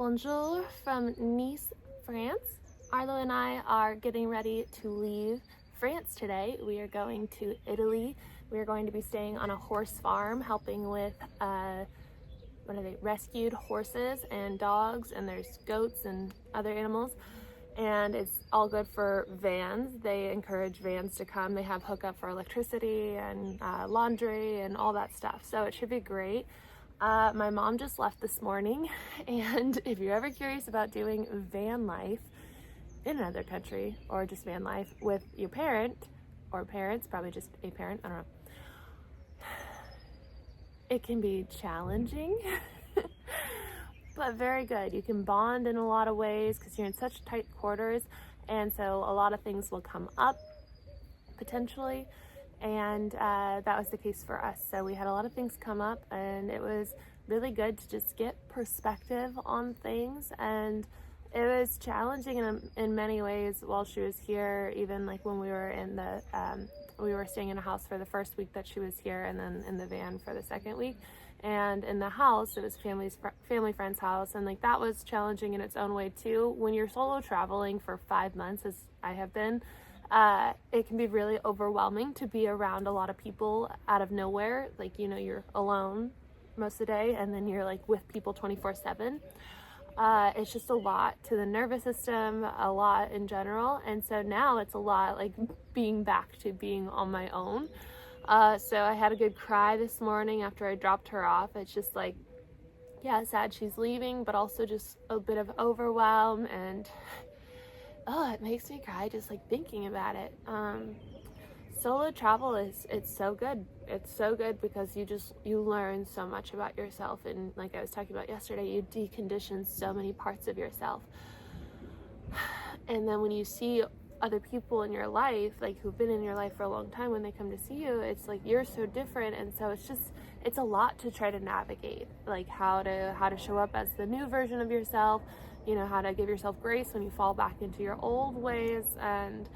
Bonjour from Nice, France. Arlo and I are getting ready to leave France today. We are going to Italy. We are going to be staying on a horse farm, helping with rescued horses and dogs, and there's goats and other animals. And it's all good for vans. They encourage vans to come. They have hookup for electricity and laundry and all that stuff. So it should be great. My mom just left this morning, and if you're ever curious about doing van life in another country, or just van life with your parent or parents, probably just a parent, I don't know, it can be challenging but very good. You can bond in a lot of ways because you're in such tight quarters, and so a lot of things will come up potentially. And that was the case for us. So we had a lot of things come up, and it was really good to just get perspective on things. And it was challenging in many ways while she was here, even like when we were in the, we were staying in a house for the first week that she was here, and then in the van for the second week. And in the house, it was family friend's house, and like that was challenging in its own way too. When you're solo traveling for 5 months, as I have been, it can be really overwhelming to be around a lot of people out of nowhere. Like, you know, you're alone most of the day, and then you're like with people 24/7. It's just a lot to the nervous system, a lot in general. And so now it's a lot like being back to being on my own. So I had a good cry this morning after I dropped her off. It's just like, yeah, sad she's leaving, but also just a bit of overwhelm, and it makes me cry just like thinking about it. Solo travel it's so good. It's so good because you learn so much about yourself, and like I was talking about yesterday, you decondition so many parts of yourself. And then when you see other people in your life, like who've been in your life for a long time, when they come to see you, it's like you're so different. And so it's a lot to try to navigate, like how to show up as the new version of yourself, you know, how to give yourself grace when you fall back into your old ways. And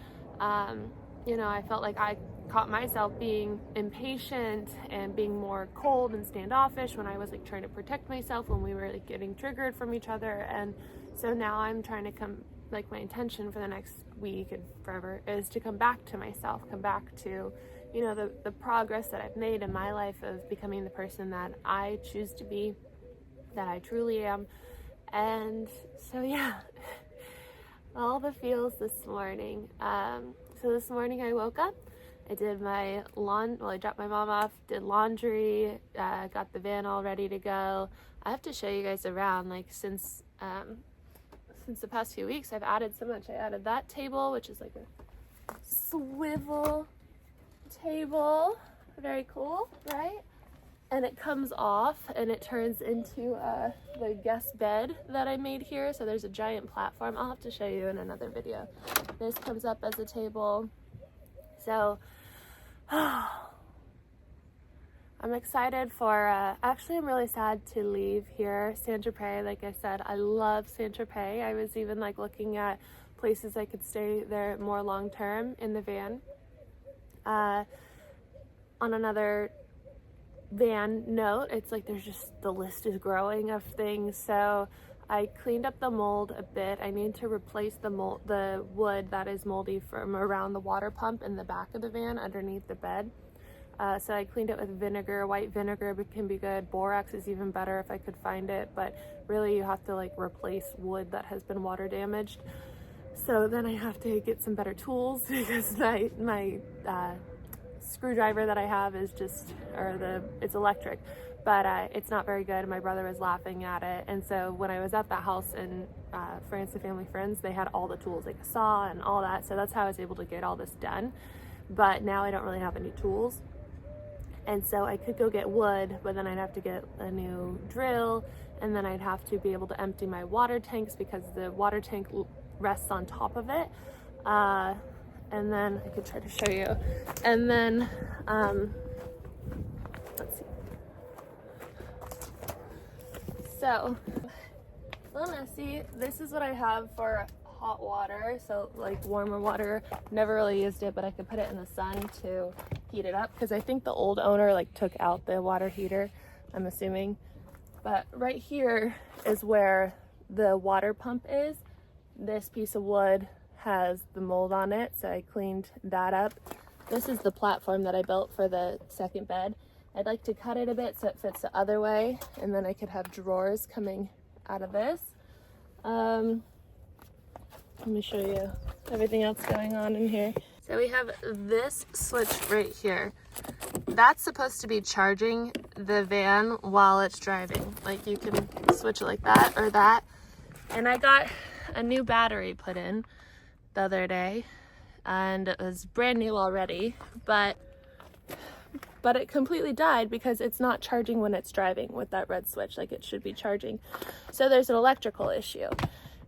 you know, I felt like I caught myself being impatient and being more cold and standoffish when I was like trying to protect myself when we were like getting triggered from each other. And so now I'm trying to like my intention for the next week and forever is to come back to myself, come back to, you know, the progress that I've made in my life of becoming the person that I choose to be, that I truly am. And so yeah, all the feels this morning. So this morning I woke up, I did my I dropped my mom off, did laundry, got the van all ready to go. I have to show you guys around, like since the past few weeks I've added so much. I added that table, which is like a swivel table, very cool, right? And it comes off and it turns into the guest bed that I made here. So there's a giant platform. I'll have to show you in another video. This comes up as a table. So I'm excited for, actually I'm really sad to leave here. Saint-Tropez, like I said, I love Saint-Tropez. I was even like looking at places I could stay there more long term in the van. On another van note, it's like the list is growing of things. So I cleaned up the mold a bit. I need to replace the wood that is moldy from around the water pump in the back of the van underneath the bed. So I cleaned it with vinegar. White vinegar can be good. Borax is even better if I could find it, but really you have to like replace wood that has been water damaged. So then I have to get some better tools because my screwdriver that I have is it's electric, but it's not very good. My brother was laughing at it. And so when I was at that house in France, the family friends, they had all the tools, like a saw and all that. So that's how I was able to get all this done. But now I don't really have any tools. And so I could go get wood, but then I'd have to get a new drill, and then I'd have to be able to empty my water tanks because the water tank rests on top of it. And then I could try to show you. And then, let's see. So, a little messy. This is what I have for hot water. So like warmer water, never really used it, but I could put it in the sun to heat it up because I think the old owner like took out the water heater, I'm assuming. But right here is where the water pump is. This piece of wood has the mold on it, so I cleaned that up. This is the platform that I built for the second bed. I'd like to cut it a bit so it fits the other way, and then I could have drawers coming out of this. Let me show you everything else going on in here. So we have this switch right here. That's supposed to be charging the van while it's driving. Like you can switch it like that or that. And I got a new battery put in the other day, and it was brand new already, but it completely died because it's not charging when it's driving with that red switch like it should be charging. So there's an electrical issue.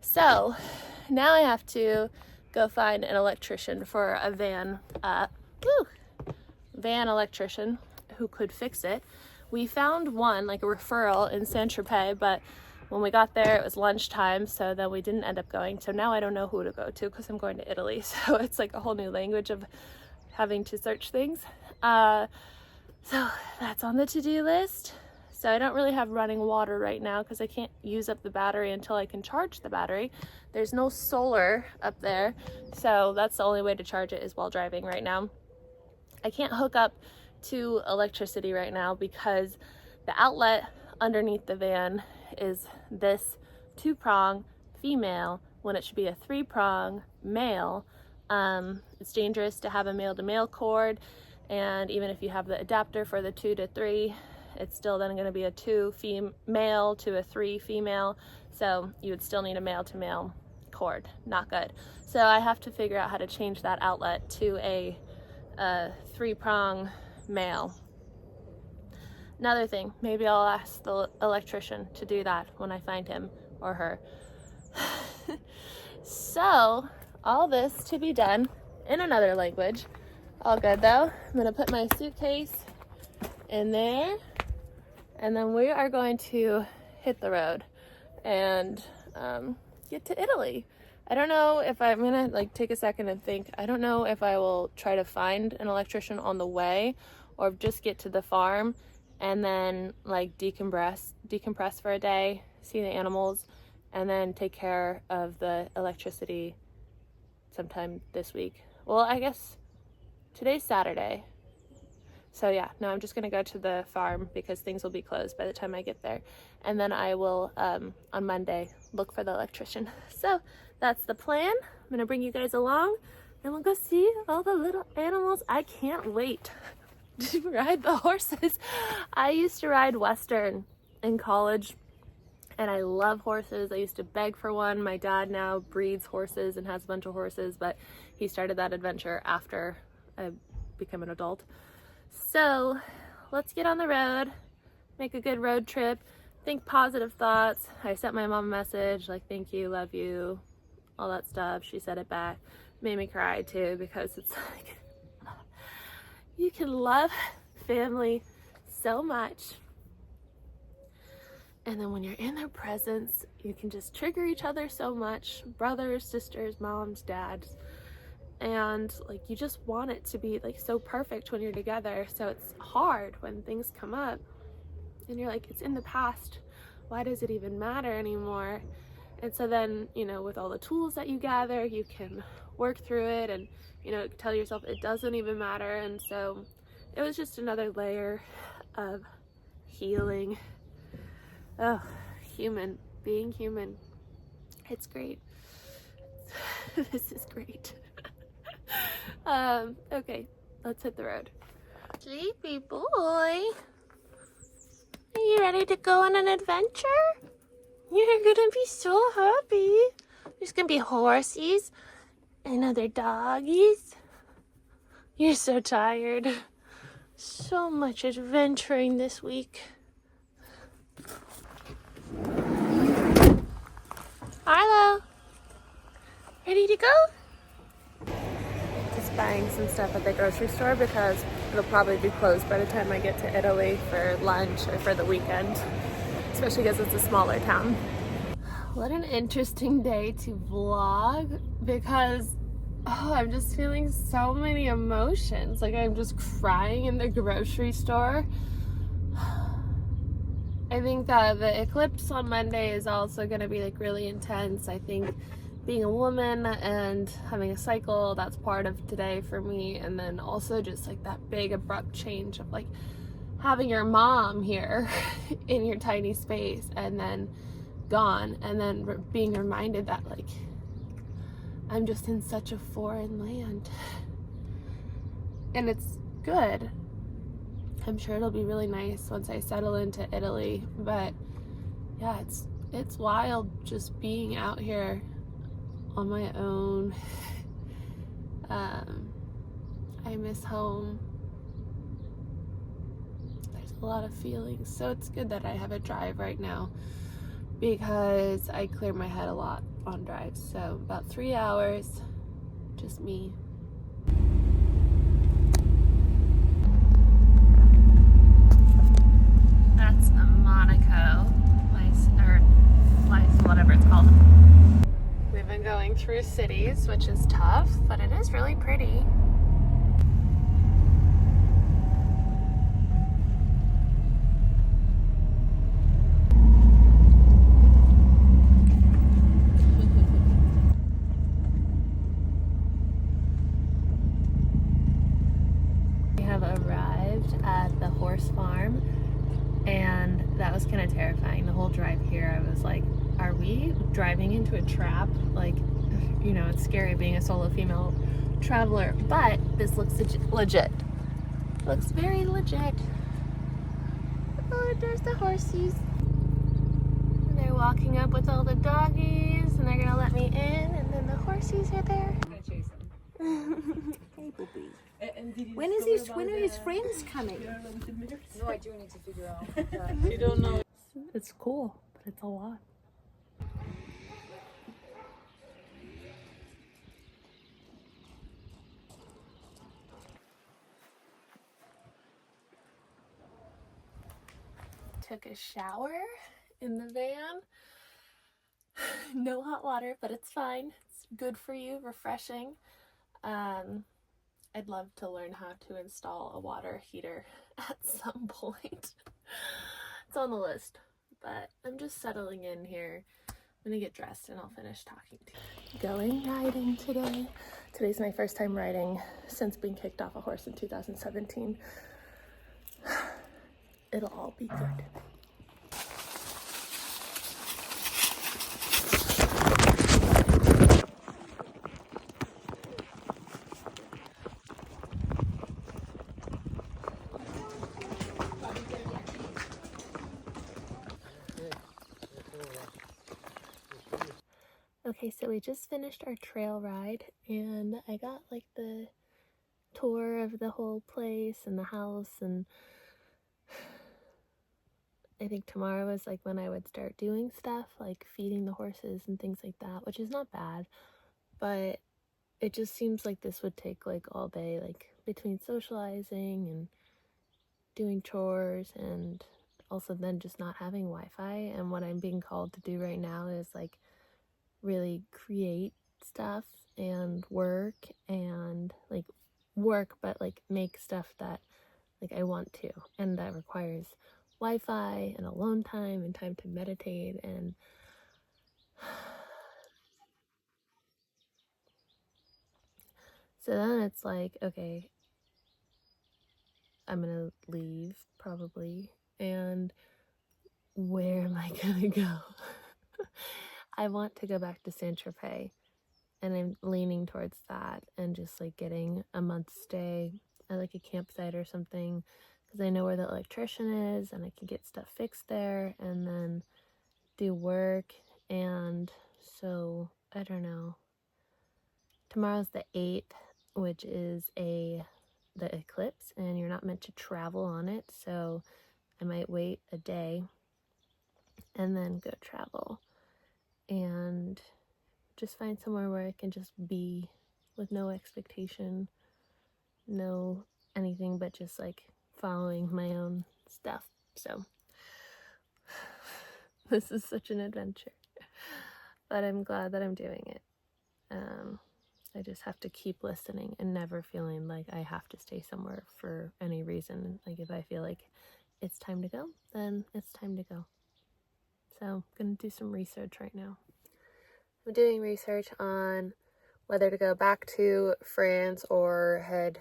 So now I have to go find an electrician for a van electrician who could fix it. We found one, like a referral in Saint-Tropez, but when we got there it was lunchtime, so then we didn't end up going. So now I don't know who to go to because I'm going to Italy, so it's like a whole new language of having to search things. So that's on the to-do list. So I don't really have running water right now because I can't use up the battery until I can charge the battery. There's no solar up there, so that's the only way to charge it is while driving right now. I can't hook up to electricity right now because the outlet underneath the van is this 2-prong female when it should be a 3-prong male. It's dangerous to have a male-to-male cord, and even if you have the adapter for the 2 to 3, it's still then going to be a 2 male to a 3 female, so you would still need a male-to-male cord. Not good. So I have to figure out how to change that outlet to a 3-prong male. Another thing, maybe I'll ask the electrician to do that when I find him or her. So all this to be done in another language. All good though. I'm gonna put my suitcase in there, and then we are going to hit the road and get to Italy. I don't know if I'm gonna like take a second and think. I don't know if I will try to find an electrician on the way or just get to the farm and then like decompress for a day, see the animals, and then take care of the electricity sometime this week. Well, I guess today's Saturday. So yeah, no, I'm just gonna go to the farm because things will be closed by the time I get there. And then I will, on Monday, look for the electrician. So that's the plan. I'm gonna bring you guys along and we'll go see all the little animals. I can't wait to ride the horses. I used to ride Western in college and I love horses. I used to beg for one. My dad now breeds horses and has a bunch of horses, but he started that adventure after I became an adult. So let's get on the road, make a good road trip, think positive thoughts. I sent my mom a message like, thank you, love you, all that stuff. She said it back. Made me cry too, because it's like, you can love family so much, and then when you're in their presence, you can just trigger each other so much. Brothers, sisters, moms, dads. And like you just want it to be like so perfect when you're together. So it's hard when things come up and you're like, it's in the past, why does it even matter anymore? And so then, you know, with all the tools that you gather, you can work through it and, you know, tell yourself it doesn't even matter. And so it was just another layer of healing. Oh, being human, it's great. This is great. Okay, let's hit the road. Sleepy boy, are you ready to go on an adventure? You're gonna be so happy. There's gonna be horses and other doggies. You're so tired. So much adventuring this week. Arlo, ready to go? Just buying some stuff at the grocery store because it'll probably be closed by the time I get to Italy for lunch or for the weekend, especially because it's a smaller town. What an interesting day to vlog, because I'm just feeling so many emotions. Like I'm just crying in the grocery store. I think that the eclipse on Monday is also going to be like really intense. I think being a woman and having a cycle, that's part of today for me. And then also just like that big abrupt change of like having your mom here in your tiny space and then gone, and then being reminded that like I'm just in such a foreign land. And it's good. I'm sure it'll be really nice once I settle into Italy, but yeah, it's wild just being out here on my own. I miss home. There's a lot of feelings, so it's good that I have a drive right now because I clear my head a lot on drives. So about 3 hours, just me. That's a Monaco, whatever it's called. We've been going through cities, which is tough, but it is really pretty. We have arrived at the horse farm, and that was kind of terrifying. The whole drive here, I was like, are we driving into a trap? Like, you know, it's scary being a solo female traveler, but this looks legit. Looks very legit. Oh, there's the horsies. And they're walking up with all the doggies, and they're gonna let me in, and then the horsies are there. Hey, Bobby. When are his friends coming? No, I do need to figure out. You don't know. It's cool, but it's a lot. Took a shower in the van. No hot water, but it's fine. It's good for you, refreshing. I'd love to learn how to install a water heater at some point. It's on the list, but I'm just settling in here. I'm gonna get dressed and I'll finish talking to you. Going riding today. Today's my first time riding since being kicked off a horse in 2017. It'll all be good. Okay, so we just finished our trail ride and I got like the tour of the whole place and the house, and I think tomorrow is like when I would start doing stuff like feeding the horses and things like that, which is not bad, but it just seems like this would take like all day, like between socializing and doing chores and also then just not having Wi-Fi. And what I'm being called to do right now is like really create stuff and work but like make stuff that like I want to, and that requires Wi-Fi and alone time and time to meditate. And so then it's like, okay, I'm gonna leave probably, and where am I gonna go? I want to go back to Saint-Tropez, and I'm leaning towards that and just like getting a month's stay at like a campsite or something, because I know where the electrician is and I can get stuff fixed there and then do work. And so I don't know. Tomorrow's the 8th, which is the eclipse, and you're not meant to travel on it, so I might wait a day and then go travel and just find somewhere where I can just be with no expectation, no anything, but just like following my own stuff. So this is such an adventure, but I'm glad that I'm doing it. I just have to keep listening and never feeling like I have to stay somewhere for any reason. Like if I feel like it's time to go, then it's time to go. So I'm going to do some research right now. I'm doing research on whether to go back to France or head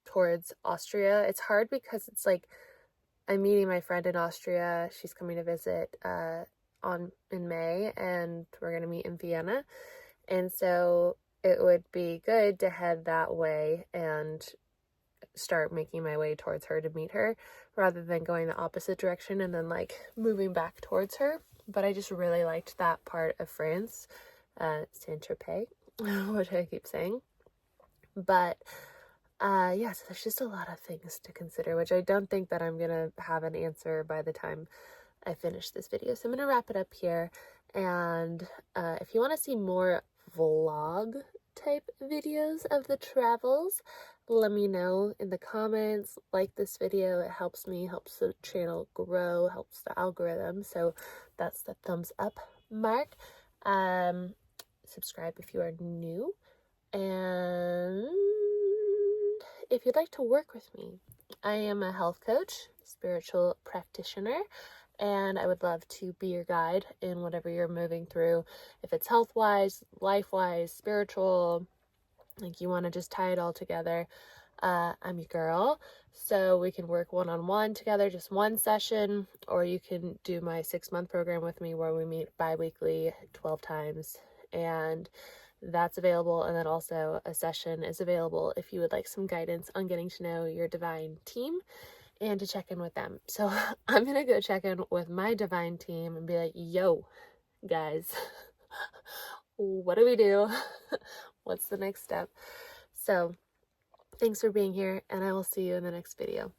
towards Austria. It's hard because it's like I'm meeting my friend in Austria. She's coming to visit in May, and we're going to meet in Vienna. And so it would be good to head that way and start making my way towards her to meet her, rather than going the opposite direction and then like moving back towards her. But I just really liked that part of France, Saint-Tropez, which I keep saying. But yeah, so there's just a lot of things to consider, which I don't think that I'm gonna have an answer by the time I finish this video. So I'm gonna wrap it up here. And if you want to see more vlog type videos of the travels, let me know in the comments. Like this video, it helps me, helps the channel grow, helps the algorithm. So that's the thumbs up mark. Subscribe if you are new. And if you'd like to work with me, I am a health coach, spiritual practitioner, and I would love to be your guide in whatever you're moving through. If it's health-wise, life-wise, spiritual, like you want to just tie it all together, I'm your girl. So we can work one-on-one together, just one session, or you can do my 6-month program with me where we meet bi-weekly 12 times, and that's available. And then also a session is available if you would like some guidance on getting to know your divine team and to check in with them. So I'm gonna go check in with my divine team and be like, yo guys, what do we do? What's the next step? So thanks for being here, and I will see you in the next video.